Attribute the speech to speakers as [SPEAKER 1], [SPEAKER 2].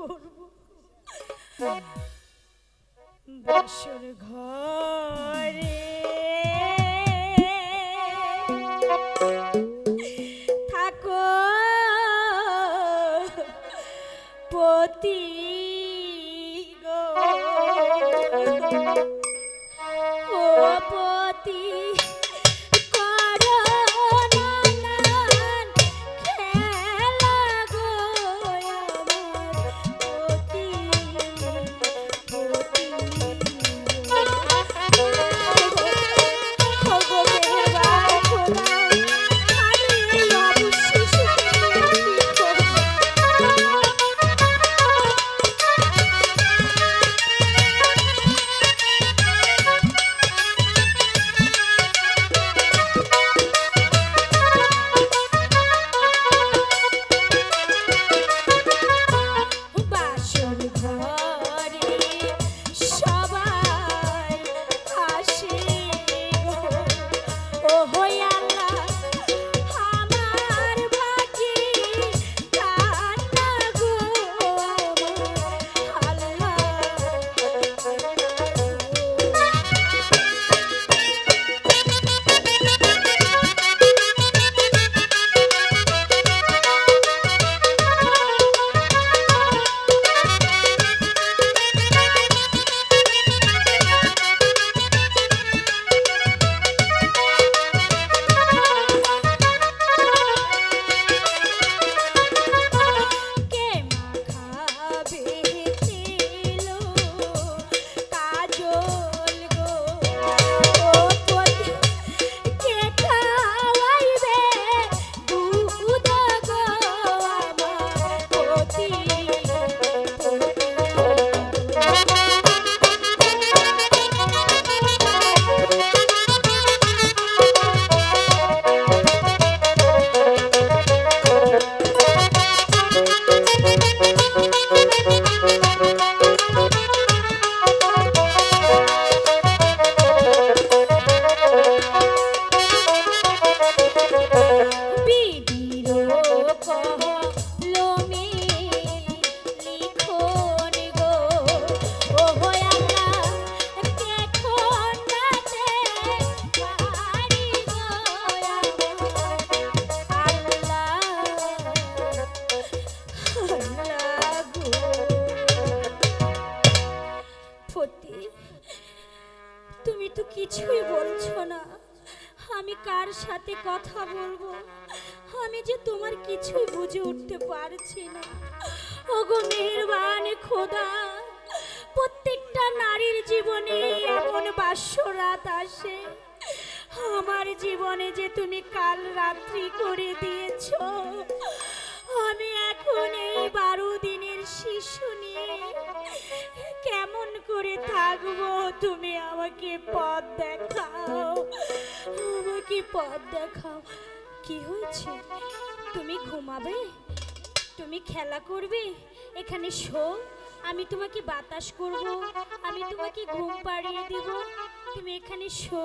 [SPEAKER 1] করব বাসর ঘরে থাকো পতি গো ও পতি তুমি তো কিছুই বলছো না, আমি কার সাথে কথা বলবো? আমি যে তোমার কিছুই বুঝে উঠতে পারছি না। ওগো মেহেরবান খোদা, প্রত্যেকটা নারীর জীবনে এমন বাসরাত আসে, আমার জীবনে যে তুমি কাল রাত্রি করে দিয়েছো। আমি এখন এই 12 দিনের শিশু নিয়ে কেমন করে থাকবো? তুমি আমাকে পথ দেখাও, আমাকে পথ দেখাও। কি হয়েছে? তুমি ঘুমাবে? তুমি খেলা করবে? এখানে শো, আমি তোমাকে বাতাস করব, আমি তোমাকে ঘুম পাড়িয়ে দিব। তুমি এখানে শো।